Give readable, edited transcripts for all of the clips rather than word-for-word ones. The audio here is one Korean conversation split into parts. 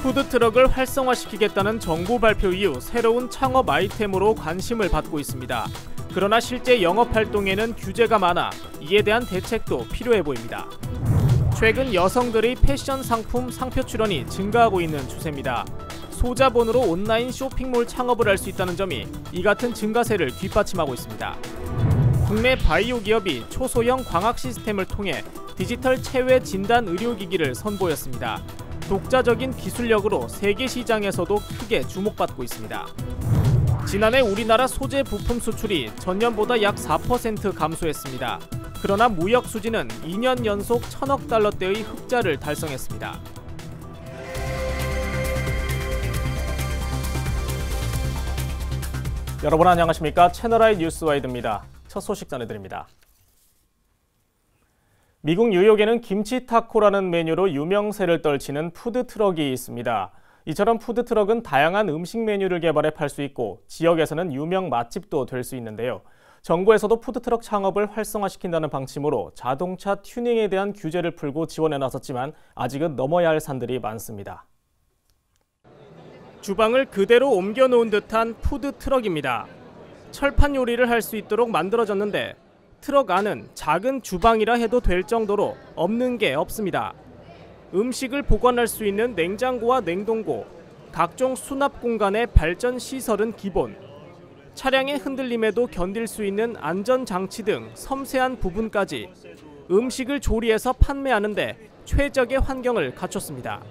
푸드트럭을 활성화시키겠다는 정부 발표 이후 새로운 창업 아이템으로 관심을 받고 있습니다. 그러나 실제 영업 활동에는 규제가 많아 이에 대한 대책도 필요해 보입니다. 최근 여성들의 패션 상품 상표 출원이 증가하고 있는 추세입니다. 소자본으로 온라인 쇼핑몰 창업을 할 수 있다는 점이 이 같은 증가세를 뒷받침하고 있습니다. 국내 바이오 기업이 초소형 광학 시스템을 통해 디지털 체외 진단 의료기기를 선보였습니다. 독자적인 기술력으로 세계 시장에서도 크게 주목받고 있습니다. 지난해 우리나라 소재 부품 수출이 전년보다 약 4% 감소했습니다. 그러나 무역 수지는 2년 연속 1,000억 달러대의 흑자를 달성했습니다. 여러분 안녕하십니까? 채널I 뉴스와이드입니다. 첫 소식 전해드립니다. 미국 뉴욕에는 김치 타코라는 메뉴로 유명세를 떨치는 푸드트럭이 있습니다. 이처럼 푸드트럭은 다양한 음식 메뉴를 개발해 팔 수 있고 지역에서는 유명 맛집도 될 수 있는데요. 정부에서도 푸드트럭 창업을 활성화시킨다는 방침으로 자동차 튜닝에 대한 규제를 풀고 지원해 나섰지만 아직은 넘어야 할 산들이 많습니다. 주방을 그대로 옮겨놓은 듯한 푸드트럭입니다. 철판 요리를 할 수 있도록 만들어졌는데 트럭 안은 작은 주방이라 해도 될 정도로 없는 게 없습니다. 음식을 보관할 수 있는 냉장고와 냉동고, 각종 수납 공간의 발전 시설은 기본, 차량의 흔들림에도 견딜 수 있는 안전장치 등 섬세한 부분까지 음식을 조리해서 판매하는데 최적의 환경을 갖췄습니다.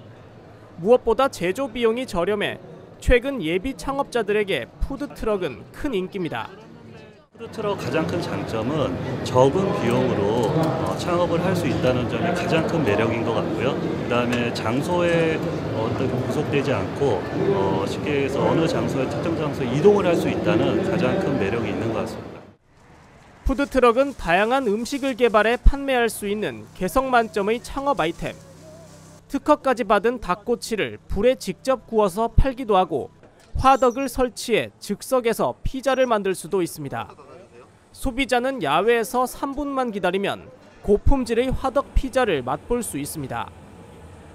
무엇보다 제조 비용이 저렴해 최근 예비 창업자들에게 푸드트럭은 큰 인기입니다. 푸드트럭 가장 큰 장점은 적은 비용으로 창업을 할 수 있다는 점이 가장 큰 매력인 것 같고요. 그다음에 장소에 구속되지 않고 쉽게 해서 어느 장소에 특정 장소에 이동을 할 수 있다는 가장 큰 매력이 있는 것 같습니다. 푸드트럭은 다양한 음식을 개발해 판매할 수 있는 개성 만점의 창업 아이템. 특허까지 받은 닭꼬치를 불에 직접 구워서 팔기도 하고 화덕을 설치해 즉석에서 피자를 만들 수도 있습니다. 소비자는 야외에서 3분만 기다리면 고품질의 화덕 피자를 맛볼 수 있습니다.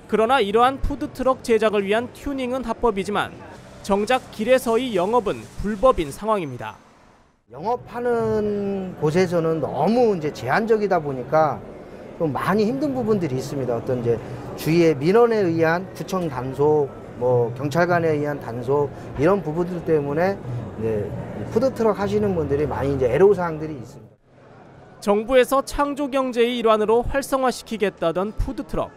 그러나 이러한 푸드트럭 제작을 위한 튜닝은 합법이지만 정작 길에서의 영업은 불법인 상황입니다. 영업하는 곳에서는 너무 제한적이다 보니까 좀 많이 힘든 부분들이 있습니다. 어떤 주위의 민원에 의한 구청 단속, 경찰관에 의한 단속 이런 부분들 때문에 푸드트럭 하시는 분들이 많이 애로사항들이 있습니다. 정부에서 창조 경제의 일환으로 활성화시키겠다던 푸드트럭.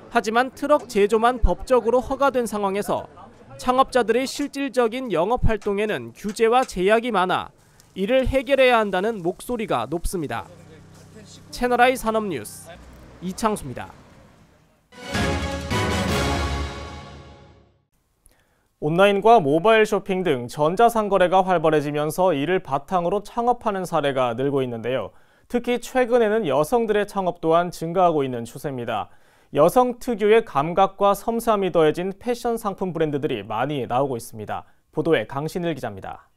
하지만 트럭 제조만 법적으로 허가된 상황에서 창업자들의 실질적인 영업 활동에는 규제와 제약이 많아 이를 해결해야 한다는 목소리가 높습니다. 채널I 산업뉴스 이창수입니다. 온라인과 모바일 쇼핑 등 전자상거래가 활발해지면서 이를 바탕으로 창업하는 사례가 늘고 있는데요. 특히 최근에는 여성들의 창업 또한 증가하고 있는 추세입니다. 여성 특유의 감각과 섬세함이 더해진 패션 상품 브랜드들이 많이 나오고 있습니다. 보도에 강신일 기자입니다.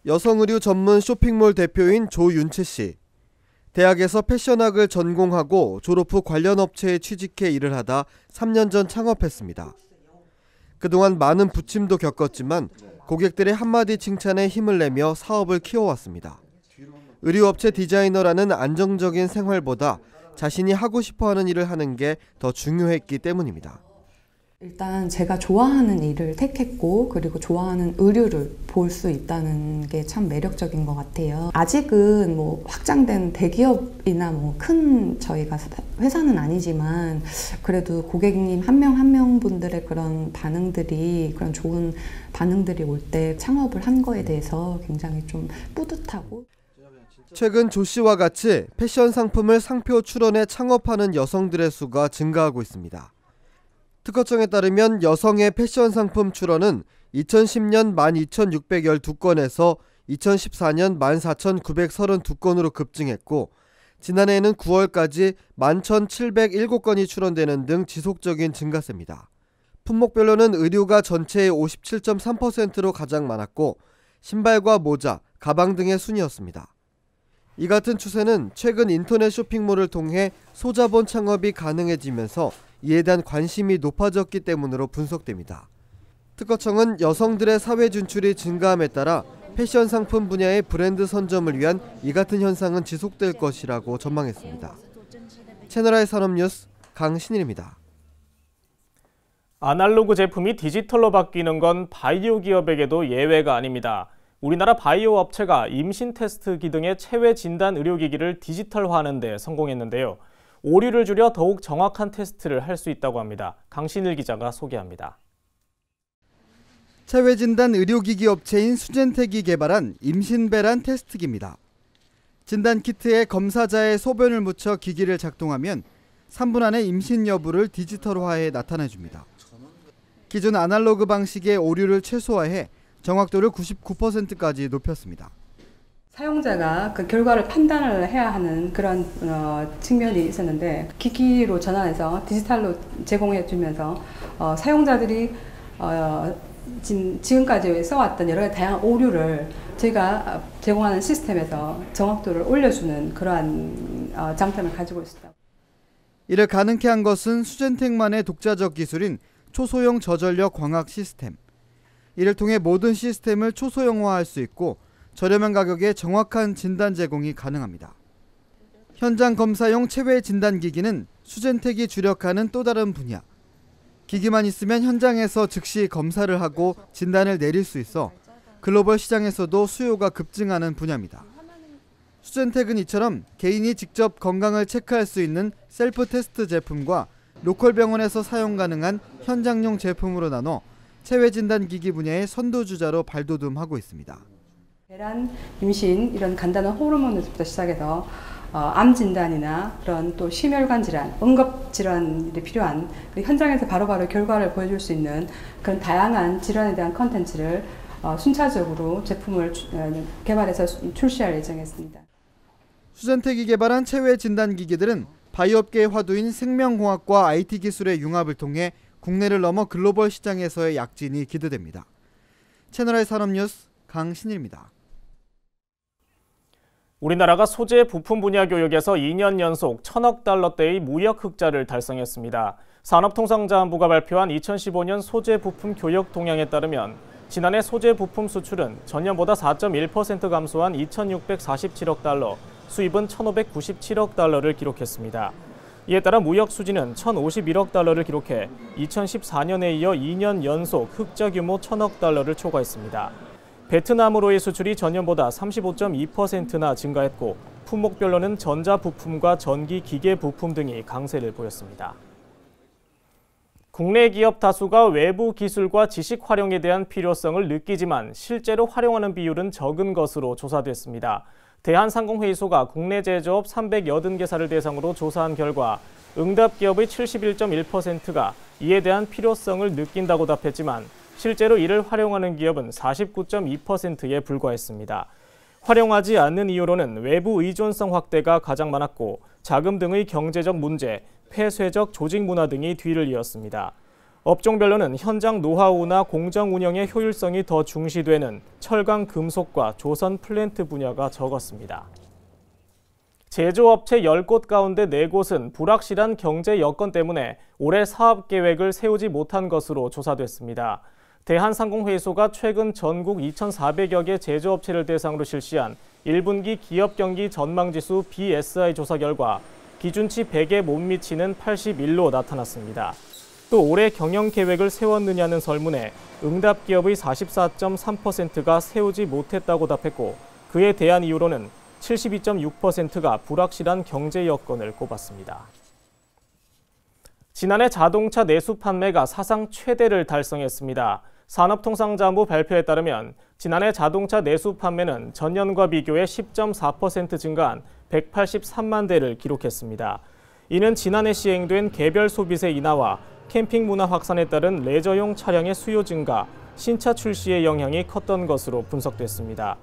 여성 의류 전문 쇼핑몰 대표인 조윤채 씨. 대학에서 패션학을 전공하고 졸업 후 관련 업체에 취직해 일을 하다 3년 전 창업했습니다. 그동안 많은 부침도 겪었지만 고객들의 한마디 칭찬에 힘을 내며 사업을 키워왔습니다. 의류업체 디자이너라는 안정적인 생활보다 자신이 하고 싶어하는 일을 하는 게 더 중요했기 때문입니다. 일단 제가 좋아하는 일을 택했고 그리고 좋아하는 의류를 볼 수 있다는 게 참 매력적인 것 같아요. 아직은 확장된 대기업이나 큰 저희가 회사는 아니지만 그래도 고객님 한 명 한 명 분들의 그런 반응들이 그런 좋은 반응들이 올 때 창업을 한 거에 대해서 굉장히 좀 뿌듯하고 최근 조 씨와 같이 패션 상품을 상표 출원해 창업하는 여성들의 수가 증가하고 있습니다. 특허청에 따르면 여성의 패션 상품 출원은 2010년 12,612건에서 2014년 14,932건으로 급증했고 지난해에는 9월까지 11,707건이 출원되는 등 지속적인 증가세입니다. 품목별로는 의류가 전체의 57.3%로 가장 많았고 신발과 모자, 가방 등의 순이었습니다. 이 같은 추세는 최근 인터넷 쇼핑몰을 통해 소자본 창업이 가능해지면서 이에 대한 관심이 높아졌기 때문으로 분석됩니다. 특허청은 여성들의 사회 진출이 증가함에 따라 패션 상품 분야의 브랜드 선점을 위한 이 같은 현상은 지속될 것이라고 전망했습니다. 채널I 산업뉴스 강신일입니다. 아날로그 제품이 디지털로 바뀌는 건 바이오 기업에게도 예외가 아닙니다. 우리나라 바이오 업체가 임신 테스트기 등의 체외 진단 의료기기를 디지털화하는 데 성공했는데요. 오류를 줄여 더욱 정확한 테스트를 할 수 있다고 합니다. 강신일 기자가 소개합니다. 체외 진단 의료기기 업체인 수젠텍이 개발한 임신배란 테스트기입니다. 진단 키트에 검사자의 소변을 묻혀 기기를 작동하면 3분 안에 임신 여부를 디지털화해 나타내줍니다. 기존 아날로그 방식의 오류를 최소화해 정확도를 99%까지 높였습니다. 사용자가 그 결과를 판단을 해야 하는 그런 측면이 있었는데 기기로 전환해서 디지털로 제공해 주면서 사용자들이 지금까지 써왔던 여러 가지 다양한 오류를 저희가 제공하는 시스템에서 정확도를 올려주는 그러한 장점을 가지고 있습니다. 이를 가능케 한 것은 수젠텍만의 독자적 기술인 초소형 저전력 광학 시스템. 이를 통해 모든 시스템을 초소형화할 수 있고 저렴한 가격에 정확한 진단 제공이 가능합니다. 현장 검사용 체외 진단기기는 수젠텍이 주력하는 또 다른 분야. 기기만 있으면 현장에서 즉시 검사를 하고 진단을 내릴 수 있어 글로벌 시장에서도 수요가 급증하는 분야입니다. 수젠텍은 이처럼 개인이 직접 건강을 체크할 수 있는 셀프 테스트 제품과 로컬 병원에서 사용 가능한 현장용 제품으로 나눠 체외 진단 기기 분야의 선도주자로 발돋움하고 있습니다. 배란, 임신 이런 간단한 호르몬부터 시작해서 암 진단이나 그런 또 심혈관 질환, 응급 질환이 필요한 현장에서 바로바로 결과를 보여줄 수 있는 그런 다양한 질환에 대한 컨텐츠를 순차적으로 제품을 개발해서 출시할 예정이었습니다. 수젠텍이 개발한 체외 진단 기기들은 바이오업계의 화두인 생명공학과 IT 기술의 융합을 통해 국내를 넘어 글로벌 시장에서의 약진이 기대됩니다. 채널I 산업뉴스 강신일입니다. 우리나라가 소재 부품 분야 교역에서 2년 연속 1,000억 달러대의 무역 흑자를 달성했습니다. 산업통상자원부가 발표한 2015년 소재 부품 교역 동향에 따르면 지난해 소재 부품 수출은 전년보다 4.1% 감소한 2,647억 달러, 수입은 1,597억 달러를 기록했습니다. 이에 따라 무역 수지는 1,051억 달러를 기록해 2014년에 이어 2년 연속 흑자 규모 1,000억 달러를 초과했습니다. 베트남으로의 수출이 전년보다 35.2%나 증가했고 품목별로는 전자부품과 전기기계 부품 등이 강세를 보였습니다. 국내 기업 다수가 외부 기술과 지식 활용에 대한 필요성을 느끼지만 실제로 활용하는 비율은 적은 것으로 조사됐습니다. 대한상공회의소가 국내 제조업 380개사를 대상으로 조사한 결과 응답 기업의 71.1%가 이에 대한 필요성을 느낀다고 답했지만 실제로 이를 활용하는 기업은 49.2%에 불과했습니다. 활용하지 않는 이유로는 외부 의존성 확대가 가장 많았고 자금 등의 경제적 문제, 폐쇄적 조직 문화 등이 뒤를 이었습니다. 업종별로는 현장 노하우나 공정 운영의 효율성이 더 중시되는 철강 금속과 조선 플랜트 분야가 적었습니다. 제조업체 10곳 가운데 4곳은 불확실한 경제 여건 때문에 올해 사업 계획을 세우지 못한 것으로 조사됐습니다. 대한상공회의소가 최근 전국 2,400여 개 제조업체를 대상으로 실시한 1분기 기업경기 전망지수 BSI 조사 결과 기준치 100에 못 미치는 81로 나타났습니다. 또 올해 경영계획을 세웠느냐는 설문에 응답 기업의 44.3%가 세우지 못했다고 답했고 그에 대한 이유로는 72.6%가 불확실한 경제 여건을 꼽았습니다. 지난해 자동차 내수 판매가 사상 최대를 달성했습니다. 산업통상자원부 발표에 따르면 지난해 자동차 내수 판매는 전년과 비교해 10.4% 증가한 183만 대를 기록했습니다. 이는 지난해 시행된 개별 소비세 인하와 캠핑 문화 확산에 따른 레저용 차량의 수요 증가, 신차 출시의 영향이 컸던 것으로 분석됐습니다.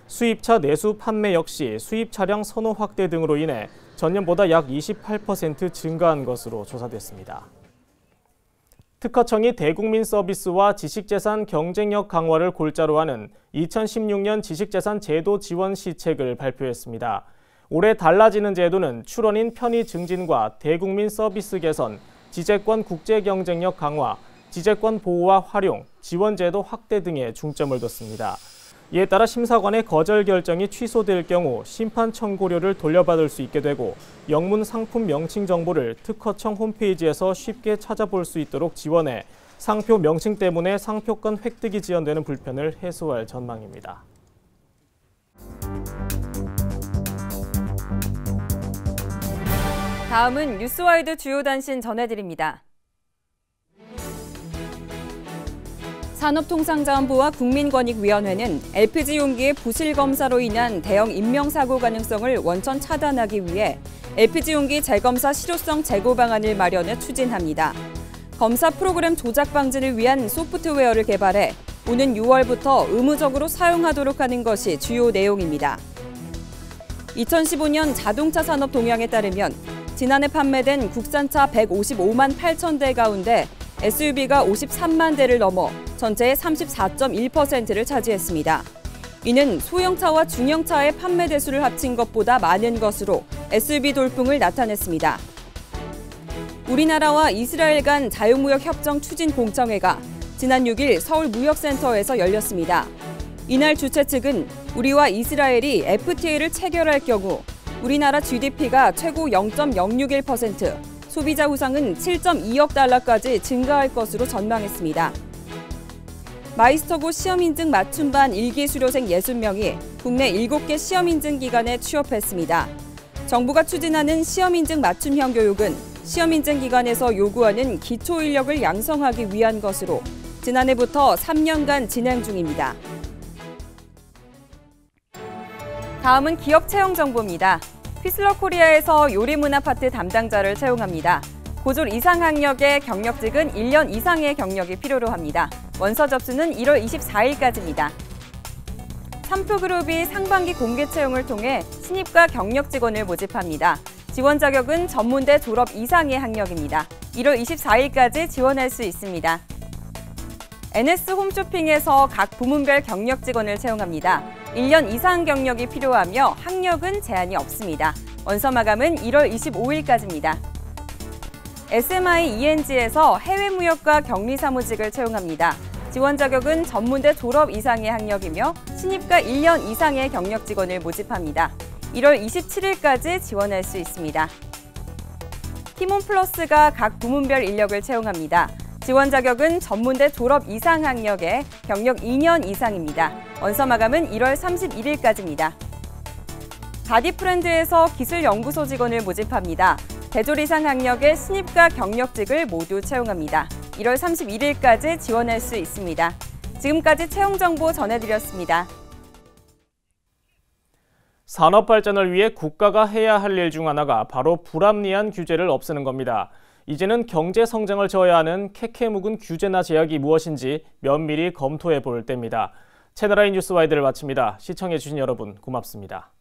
수입차 내수 판매 역시 수입 차량 선호 확대 등으로 인해 전년보다 약 28% 증가한 것으로 조사됐습니다. 특허청이 대국민 서비스와 지식재산 경쟁력 강화를 골자로 하는 2016년 지식재산 제도 지원 시책을 발표했습니다. 올해 달라지는 제도는 출원인 편의 증진과 대국민 서비스 개선, 지재권 국제 경쟁력 강화, 지재권 보호와 활용, 지원 제도 확대 등에 중점을 뒀습니다. 이에 따라 심사관의 거절 결정이 취소될 경우 심판 청구료를 돌려받을 수 있게 되고 영문 상품 명칭 정보를 특허청 홈페이지에서 쉽게 찾아볼 수 있도록 지원해 상표 명칭 때문에 상표권 획득이 지연되는 불편을 해소할 전망입니다. 다음은 뉴스와이드 주요 단신 전해드립니다. 산업통상자원부와 국민권익위원회는 LPG 용기의 부실 검사로 인한 대형 인명사고 가능성을 원천 차단하기 위해 LPG 용기 재검사 실효성 제고 방안을 마련해 추진합니다. 검사 프로그램 조작 방지를 위한 소프트웨어를 개발해 오는 6월부터 의무적으로 사용하도록 하는 것이 주요 내용입니다. 2015년 자동차 산업 동향에 따르면 지난해 판매된 국산차 155만 8천 대 가운데 SUV가 53만 대를 넘어 전체의 34.1%를 차지했습니다. 이는 소형차와 중형차의 판매 대수를 합친 것보다 많은 것으로 SUV 돌풍을 나타냈습니다. 우리나라와 이스라엘 간 자유무역 협정 추진 공청회가 지난 6일 서울무역센터에서 열렸습니다. 이날 주최 측은 우리와 이스라엘이 FTA를 체결할 경우 우리나라 GDP가 최고 0.061%, 소비자 후상은 7.2억 달러까지 증가할 것으로 전망했습니다. 마이스터고 시험인증 맞춤반 1기 수료생 60명이 국내 7개 시험인증 기관에 취업했습니다. 정부가 추진하는 시험인증 맞춤형 교육은 시험인증 기관에서 요구하는 기초 인력을 양성하기 위한 것으로 지난해부터 3년간 진행 중입니다. 다음은 기업 채용 정보입니다. 휘슬러 코리아에서 요리문화 파트 담당자를 채용합니다. 고졸 이상 학력의 경력직은 1년 이상의 경력이 필요로 합니다. 원서 접수는 1월 24일까지입니다. 삼프그룹이 상반기 공개 채용을 통해 신입과 경력 직원을 모집합니다. 지원 자격은 전문대 졸업 이상의 학력입니다. 1월 24일까지 지원할 수 있습니다. NS 홈쇼핑에서 각 부문별 경력 직원을 채용합니다. 1년 이상 경력이 필요하며 학력은 제한이 없습니다. 원서 마감은 1월 25일까지입니다. SMI ENG에서 해외무역과 격리사무직을 채용합니다. 지원 자격은 전문대 졸업 이상의 학력이며 신입과 1년 이상의 경력 직원을 모집합니다. 1월 27일까지 지원할 수 있습니다. 티몬플러스가 각 부문별 인력을 채용합니다. 지원 자격은 전문대 졸업 이상 학력에 경력 2년 이상입니다. 원서 마감은 1월 31일까지입니다. 바디프렌드에서 기술연구소 직원을 모집합니다. 대졸 이상 학력의 신입과 경력직을 모두 채용합니다. 1월 31일까지 지원할 수 있습니다. 지금까지 채용 정보 전해드렸습니다. 산업 발전을 위해 국가가 해야 할 일 중 하나가 바로 불합리한 규제를 없애는 겁니다. 이제는 경제 성장을 저해야 하는 캐캐묵은 규제나 제약이 무엇인지 면밀히 검토해 볼 때입니다. 채널A 뉴스와이드를 마칩니다. 시청해 주신 여러분 고맙습니다.